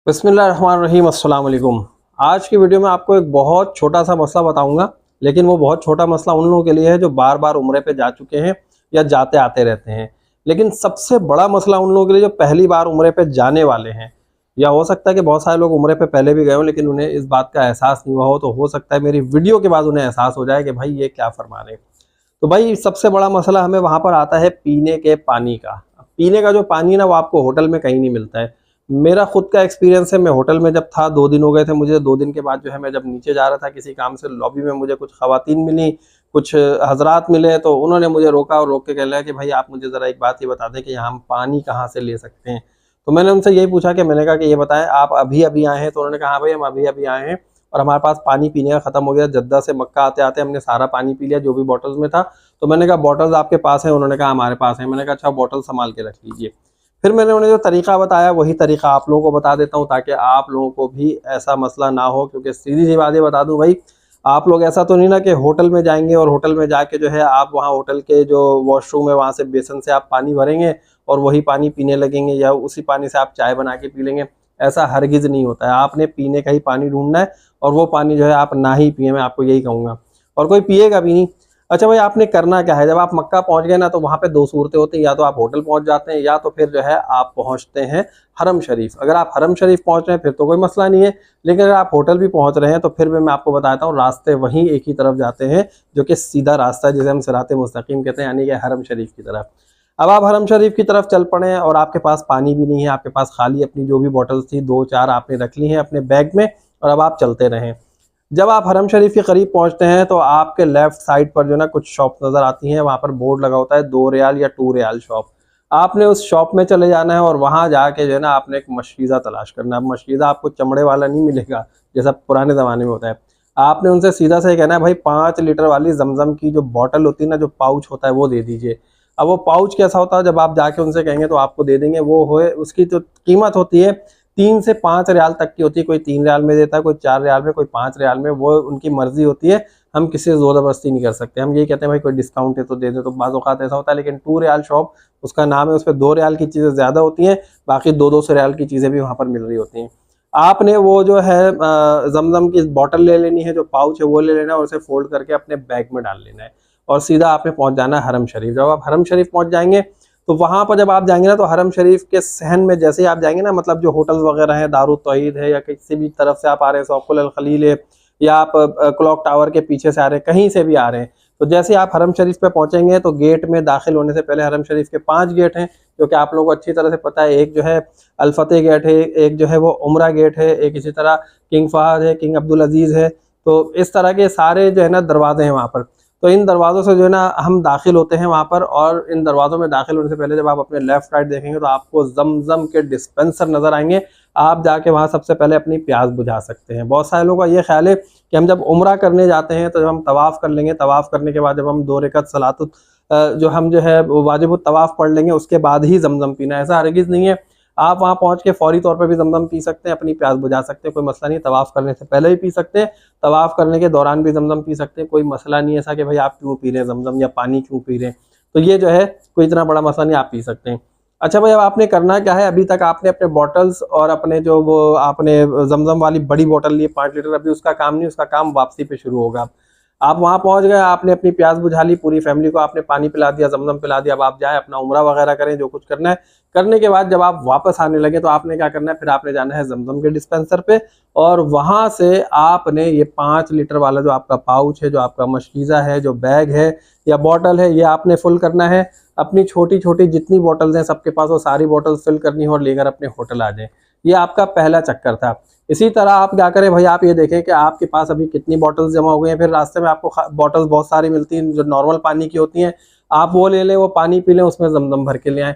बिस्मिल्लाहिर्रहमानिर्रहीम अस्सलाम वालेकुम। आज की वीडियो में आपको एक बहुत छोटा सा मसला बताऊंगा, लेकिन वो बहुत छोटा मसला उन लोगों के लिए है जो बार बार उम्रे पे जा चुके हैं या जाते आते रहते हैं। लेकिन सबसे बड़ा मसला उन लोगों के लिए जो पहली बार उम्रे पे जाने वाले हैं, या हो सकता है कि बहुत सारे लोग उम्रे पे पहले भी गए हों लेकिन उन्हें इस बात का एहसास नहीं हुआ हो, तो हो सकता है मेरी वीडियो के बाद उन्हें एहसास हो जाए कि भाई ये क्या फरमा रहे हैं। तो भाई सबसे बड़ा मसला हमें वहां पर आता है पीने के पानी का। पीने का जो पानी ना वो आपको होटल में कहीं नहीं मिलता है। मेरा खुद का एक्सपीरियंस है, मैं होटल में जब था 2 दिन हो गए थे मुझे। 2 दिन के बाद जो है मैं जब नीचे जा रहा था किसी काम से, लॉबी में मुझे कुछ खवातीन मिली, कुछ हजरात मिले, तो उन्होंने मुझे रोका और रोक के कह लिया कि भाई आप मुझे ज़रा एक बात ये बता दें कि यहाँ हम पानी कहाँ से ले सकते हैं। तो मैंने उनसे यही पूछा कि मैंने कहा कि ये बताएं आप अभी अभी आए हैं? तो उन्होंने कहा हाँ भाई हम अभी अभी आए हैं और हमारे पास पानी पीने का ख़त्म हो गया। जद्दा से मक्का आते आते हमने सारा पानी पी लिया जो भी बॉटल्स में था। तो मैंने कहा बॉटल्स आपके पास हैं? उन्होंने कहा हमारे पास है। मैंने कहा अच्छा बॉटल संभाल के रख लीजिए। फिर मैंने उन्हें जो तरीका बताया वही तरीका आप लोगों को बता देता हूँ ताकि आप लोगों को भी ऐसा मसला ना हो। क्योंकि सीधी सी बात ये बता दूं भाई, आप लोग ऐसा तो नहीं ना कि होटल में जाएंगे और होटल में जाके जो है आप वहाँ होटल के जो वॉशरूम है वहाँ से बेसन से आप पानी भरेंगे और वही पानी पीने लगेंगे, या उसी पानी से आप चाय बना के पी लेंगे। ऐसा हरगिज नहीं होता है। आपने पीने का ही पानी ढूंढना है और वो पानी जो है आप ना ही पिए, मैं आपको यही कहूँगा, और कोई पिएगा भी नहीं। अच्छा भाई आपने करना क्या है, जब आप मक्का पहुंच गए ना तो वहां पे दो सूरतें होती हैं, या तो आप होटल पहुंच जाते हैं या तो फिर जो है आप पहुंचते हैं हरम शरीफ। अगर आप हरम शरीफ पहुंच रहे हैं फिर तो कोई मसला नहीं है, लेकिन अगर आप होटल भी पहुंच रहे हैं तो फिर भी मैं आपको बताता हूँ रास्ते वहीं एक ही तरफ जाते हैं, जो कि सीधा रास्ता है जिसे हम सिराते मुस्तकीम कहते हैं, यानी कि हरम शरीफ की तरफ। अब आप हरम शरीफ की तरफ चल पड़े और आपके पास पानी भी नहीं है, आपके पास खाली अपनी जो भी बॉटल्स थी 2-4 आपने रख ली हैं अपने बैग में, और अब आप चलते रहें। जब आप हरम शरीफ के करीब पहुंचते हैं तो आपके लेफ्ट साइड पर जो ना कुछ शॉप नज़र आती हैं, वहाँ पर बोर्ड लगा होता है 2 रियाल या 2 रियाल शॉप। आपने उस शॉप में चले जाना है और वहाँ जाके जो है ना आपने एक मशकीज़ा तलाश करना है। मशकीज़ा आपको चमड़े वाला नहीं मिलेगा जैसा पुराने ज़माने में होता है। आपने उनसे सीधा से कहना है भाई 5 लीटर वाली जमजम की जो बॉटल होती है ना, जो पाउच होता है, वो दे दीजिए। अब वो पाउच कैसा होता है, जब आप जाके उनसे कहेंगे तो आपको दे देंगे। वो हो उसकी जो कीमत होती है 3 से 5 रियाल तक की होती है। कोई 3 रियाल में देता है, कोई 4 रियाल में, कोई 5 रियाल में, वो उनकी मर्जी होती है। हम किसी से ज़बरदस्ती नहीं कर सकते। हम यही कहते हैं भाई कोई डिस्काउंट है तो दे दे, तो बाज़ औक़ात ऐसा होता है। लेकिन 2 रियाल शॉप उसका नाम है, उस पर 2 रियाल की चीज़ें ज़्यादा होती हैं, बाकी 2-2 रियाल की चीज़ें भी वहाँ पर मिल रही होती हैं। आपने वो जो है जमजम की बॉटल ले लेनी है, जो पाउच है वो ले लेना है और उसे फोल्ड करके अपने बैग में डाल लेना है और सीधा आपने पहुँच जाना है हरम शरीफ। जब आप हरम शरीफ पहुँच जाएंगे तो वहां पर जब आप जाएंगे ना, तो हरम शरीफ के सहन में जैसे ही आप जाएंगे ना, मतलब जो होटल्स वगैरह हैं, दारुत तौहीद है, या किसी भी तरफ से आप आ रहे हैं, सौकुल अल खलील है, या आप क्लॉक टावर के पीछे से आ रहे हैं, कहीं से भी आ रहे हैं, तो जैसे आप हरम शरीफ पे पहुंचेंगे तो गेट में दाखिल होने से पहले हरम शरीफ के 5 गेट हैं, जो कि आप लोगों को अच्छी तरह से पता है। एक जो है अल फतेह गेट है, एक जो है वो उमरा गेट है, एक इसी तरह किंग फहद है, किंग अब्दुल अजीज़ है। तो इस तरह के सारे जो है ना दरवाजे हैं वहाँ पर। तो इन दरवाज़ों से जो है ना हम दाखिल होते हैं वहाँ पर, और इन दरवाज़ों में दाखिल होने से पहले जब आप अपने लेफ्ट राइट देखेंगे तो आपको जमजम के डिस्पेंसर नज़र आएंगे। आप जाके वहाँ सबसे पहले अपनी प्यास बुझा सकते हैं। बहुत सारे लोगों का ये ख्याल है कि हम जब उम्रा करने जाते हैं तो जब हम तवाफ़ कर लेंगे, तवाफ़ करने के बाद जब हम 2 रकअत सलातुत जो हम जो है वाजिब तवाफ़ पढ़ लेंगे उसके बाद ही जमजम पीना है। ऐसा हरगिज़ नहीं है। आप वहाँ पहुँच के फौरी तौर पर भी जमजम पी सकते हैं, अपनी प्यास बुझा सकते हैं, कोई मसला नहीं। तवाफ़ करने से पहले भी पी सकते हैं, तवाफ़ करने के दौरान भी जमजम पी सकते हैं, कोई मसला नहीं है ऐसा कि भाई आप क्यों पी रहे हैं जमजम या पानी क्यों पी रहे हैं। तो ये जो है कोई इतना बड़ा मसला नहीं, आप पी सकते हैं। अच्छा भाई अब आपने करना क्या है, अभी तक आपने अपने बॉटल्स और अपने जो वो आपने जमजम वाली बड़ी बॉटल ली 5 लीटर, अभी उसका काम नहीं, उसका काम वापसी पे शुरू होगा। आप वहाँ पहुँच गए, आपने अपनी प्यास बुझा ली, पूरी फैमिली को आपने पानी पिला दिया, जमजम पिला दिया। अब आप जाए अपना उम्रा वगैरह करें, जो कुछ करना है। करने के बाद जब आप वापस आने लगे तो आपने क्या करना है, फिर आपने जाना है जमजम के डिस्पेंसर पे, और वहां से आपने ये 5 लीटर वाला जो आपका पाउच है, जो आपका मशकीज़ा है, जो बैग है या बॉटल है, ये आपने फुल करना है। अपनी छोटी छोटी जितनी बॉटल्स हैं सबके पास, वो सारी बॉटल्स फिल करनी है और लेकर अपने होटल आ जाए। ये आपका पहला चक्कर था। इसी तरह आप क्या करें भाई, आप ये देखें कि आपके पास अभी कितनी बॉटल्स जमा हो गई हैं। फिर रास्ते में आपको बॉटल्स बहुत सारी मिलती हैं जो नॉर्मल पानी की होती हैं, आप वो ले लें, वो पानी पी लें, उसमें जमजम भर के ले आएँ।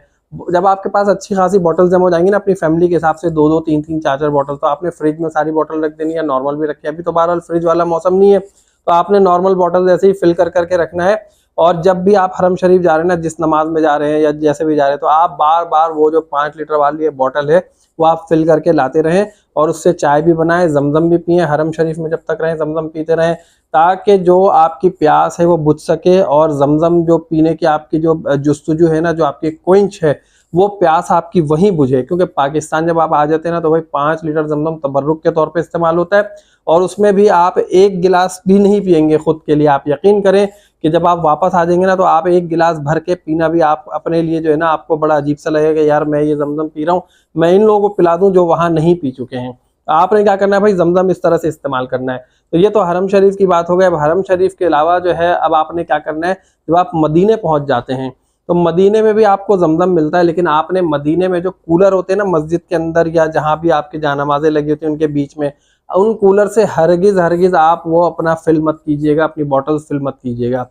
जब आपके पास अच्छी खासी बॉटल जमा हो जाएंगी ना अपनी फैमिली के हिसाब से, 2-2 3-3 4-4 बॉटल, तो आपने फ्रिज में सारी बॉटल रख देनी है, नॉर्मल भी रखी है। अभी तो बहरहाल फ्रिज वाला मौसम नहीं है, तो आपने नॉर्मल बॉटल जैसे ही फिल कर करके रखना है। और जब भी आप हरम शरीफ जा रहे हैं ना, जिस नमाज में जा रहे हैं या जैसे भी जा रहे हैं, तो आप बार बार वो जो 5 लीटर वाली बॉटल है वो आप फिल करके लाते रहें, और उससे चाय भी बनाएं, जमजम भी पिए। हरम शरीफ में जब तक रहें जमजम पीते रहें, ताकि जो आपकी प्यास है वो बुझ सके, और जमजम जो पीने की आपकी जो जुस्तजू है ना, जो आपकी क्विंच है, वो प्यास आपकी वहीं बुझे। क्योंकि पाकिस्तान जब आप आ जाते हैं ना तो भाई 5 लीटर जमजम तबर्रुक के तौर पे इस्तेमाल होता है, और उसमें भी आप 1 गिलास भी नहीं पियेंगे खुद के लिए। आप यकीन करें कि जब आप वापस आ जाएंगे ना तो आप 1 गिलास भर के पीना भी आप अपने लिए जो है ना आपको बड़ा अजीब सा लगेगा, यार मैं ये जमजम पी रहा हूँ, मैं इन लोगों को पिला दूं जो वहां नहीं पी चुके हैं। आपने क्या करना है भाई, जमजम इस तरह से इस्तेमाल करना है। तो ये तो हरम शरीफ की बात हो गई। अब हरम शरीफ के अलावा जो है अब आपने क्या करना है, जब आप मदीने पहुंच जाते हैं तो मदीने में भी आपको जमजम मिलता है, लेकिन आपने मदीने में जो कूलर होते हैं ना मस्जिद के अंदर या जहां भी आपकी जानामाजें लगी होती हैं उनके बीच में, उन कूलर से हरगिज हरगिज आप वो अपना फिल मत कीजिएगा, अपनी बॉटल फिल मत कीजिएगा।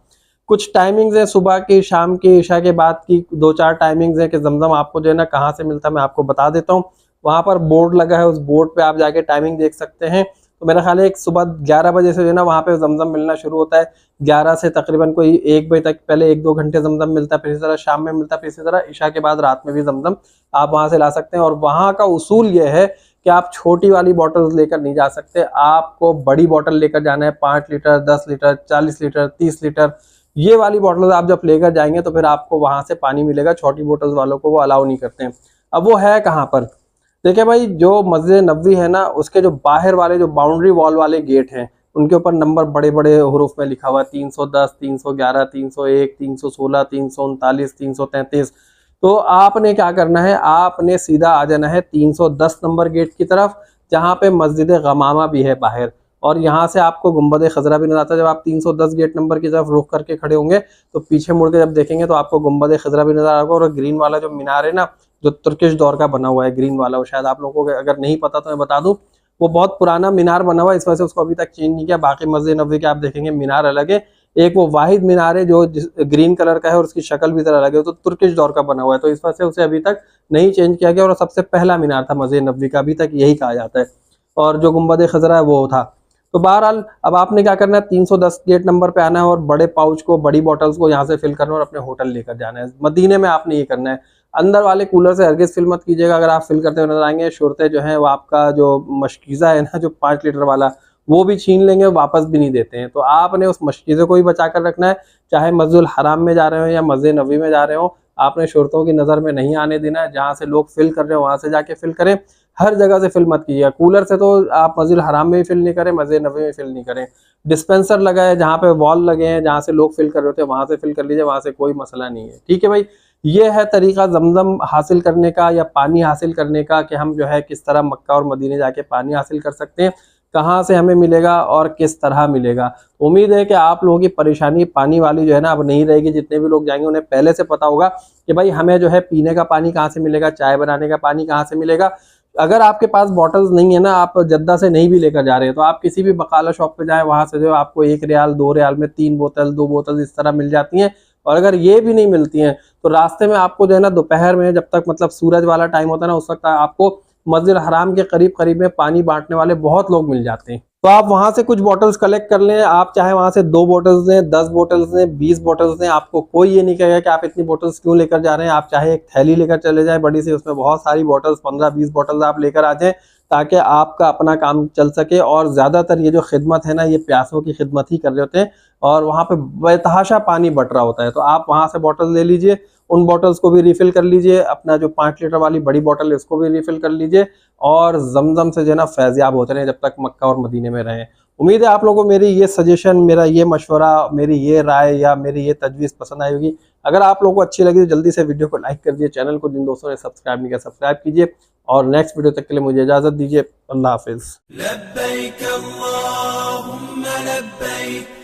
कुछ टाइमिंग्स है, सुबह की, शाम की, ईशा के बाद की 2-4 टाइमिंग्स है कि जमजम आपको जो है ना कहाँ से मिलता है, मैं आपको बता देता हूँ। वहां पर बोर्ड लगा है, उस बोर्ड पे आप जाके टाइमिंग देख सकते हैं। तो मेरा ख्याल है एक सुबह 11 बजे से जो है ना वहाँ पे जमजम मिलना शुरू होता है। 11 से तकरीबन कोई 1 बजे तक पहले 1-2 घंटे जमजम मिलता है, फिर इसी तरह शाम में मिलता है, फिर इसी तरह ईशा के बाद रात में भी जमजम आप वहां से ला सकते हैं। और वहां का उसूल ये है कि आप छोटी वाली बॉटल्स लेकर नहीं जा सकते, आपको बड़ी बॉटल लेकर जाना है। 5 लीटर, 10 लीटर, 40 लीटर, 30 लीटर, ये वाली बॉटल्स आप जब लेकर जाएंगे तो फिर आपको वहां से पानी मिलेगा। छोटी बोतल्स वालों को वो अलाउ नहीं करते हैं। अब वो है कहाँ पर, देखिए भाई, जो मस्जिद नबवी है ना उसके जो बाहर वाले जो बाउंड्री वॉल वाले गेट हैं उनके ऊपर नंबर बड़े बड़े हुरूफ में लिखा हुआ है, 310, 311, 301, 316, 339, 333। तो आपने क्या करना है, आपने सीधा आ जाना है 310 नंबर गेट की तरफ, जहाँ पे मस्जिद गमामा भी है बाहर, और यहाँ से आपको गुंबद खजरा भी नजर आता है। जब आप 310 गेट नंबर की तरफ रुख करके खड़े होंगे तो पीछे मुड़ के जब देखेंगे तो आपको गुंबद खजरा भी नजर आएगा। और ग्रीन वाला जो मीनार है ना, जो तुर्किश दौर का बना हुआ है, ग्रीन वाला, वो शायद आप लोगों को अगर नहीं पता तो मैं बता दूं, वो बहुत पुराना मीनार बना हुआ है, इस वजह से उसको अभी तक चेंज नहीं किया। बाकी मस्जिद नबवी के आप देखेंगे मीनार अलग है, एक वो वाहिद मीनार है जो ग्रीन कलर का है और उसकी शक्ल भी जरा अलग है, तो तुर्किश दौर का बना हुआ है, तो इस वजह से उसे अभी तक नहीं चेंज किया गया। और सबसे पहला मीनार था मस्जिद नबवी का, अभी तक यही कहा जाता है, और जो गुंबद खजरा है वो था। तो बहरहाल अब आपने क्या करना है, 310 गेट नंबर पे आना है और बड़े पाउच को, बड़ी बॉटल्स को यहाँ से फिल करना है और अपने होटल लेकर जाना है। मदीने में आपने ये करना है। अंदर वाले कूलर से हरगिज फिल मत कीजिएगा, अगर आप फिल करते हुए नजर आएंगे शुरते जो है वो आपका जो मशकीज़ा है ना, जो 5 लीटर वाला, वो भी छीन लेंगे, वापस भी नहीं देते हैं। तो आपने उस मशकीज़े को भी बचा कर रखना है, चाहे मस्जिद हराम में जा रहे हो या मस्जिद नबवी में जा रहे हो, आपने शुरतों की नज़र में नहीं आने देना है। जहाँ से लोग फिल कर रहे हो वहां से जाके फिल करें, हर जगह से फिल मत कीजिएगा। कूलर से तो आप मस्जिद हराम में भी फिल नहीं करें, मस्जिद नबवी में फिल नहीं करें। डिस्पेंसर लगा है, जहाँ पे वॉल लगे हैं, जहाँ से लोग फिल कर रहे होते हैं वहां से फिल कर लीजिए, वहां से कोई मसला नहीं है। ठीक है भाई, ये है तरीका जमजम हासिल करने का या पानी हासिल करने का, कि हम जो है किस तरह मक्का और मदीने जाके पानी हासिल कर सकते हैं, कहाँ से हमें मिलेगा और किस तरह मिलेगा। उम्मीद है कि आप लोगों की परेशानी पानी वाली जो है ना अब नहीं रहेगी। जितने भी लोग जाएंगे उन्हें पहले से पता होगा कि भाई हमें जो है पीने का पानी कहाँ से मिलेगा, चाय बनाने का पानी कहाँ से मिलेगा। अगर आपके पास बॉटल्स नहीं है ना, आप जद्दा से नहीं भी लेकर जा रहे हैं, तो आप किसी भी बकाला शॉप पे जाएं, वहां से जो आपको 1 रियाल 2 रियाल में 3 बोतल 2 बोतल इस तरह मिल जाती हैं। और अगर ये भी नहीं मिलती हैं तो रास्ते में आपको जो है ना दोपहर में, जब तक मतलब सूरज वाला टाइम होता है ना, उस वक्त आपको मस्जिद हराम के करीब करीब में पानी बांटने वाले बहुत लोग मिल जाते हैं। तो आप वहां से कुछ बॉटल्स कलेक्ट कर लें। आप चाहे वहां से 2 बोतल्स दें, 10 बोतल्स दें, 20 बोतल्स दें, आपको कोई ये नहीं कहेगा कि आप इतनी बोतल्स क्यों लेकर जा रहे हैं। आप चाहे एक थैली लेकर चले जाएं बड़ी सी, उसमें बहुत सारी बोतल्स, 15-20 बोतल्स आप लेकर आ जाएं, ताकि आपका अपना काम चल सके। और ज्यादातर ये जो खिदमत है ना, ये प्यासों की खिदमत ही कर रहे होते हैं, और वहां पे बेतहाशा पानी बट रहा होता है। तो आप वहां से बॉटल ले लीजिए, उन बॉटल्स को भी रिफिल कर लीजिए, अपना जो 5 लीटर वाली बड़ी बॉटल है उसको भी रिफिल कर लीजिए, और जमजम से जो है ना फैज़याब होते रहे जब तक मक्का और मदीने में रहें। उम्मीद है आप लोगों को मेरी ये सजेशन, मेरा ये मशवरा, मेरी ये राय या मेरी ये तजवीज़ पसंद आई होगी। अगर आप लोगों को अच्छी लगी तो जल्दी से वीडियो को लाइक कर दीजिए, चैनल को जिन दोस्तों ने सब्सक्राइब नहीं किया सब्सक्राइब कीजिए, और नेक्स्ट वीडियो तक के लिए मुझे इजाज़त दीजिए। अल्लाह हाफिज़।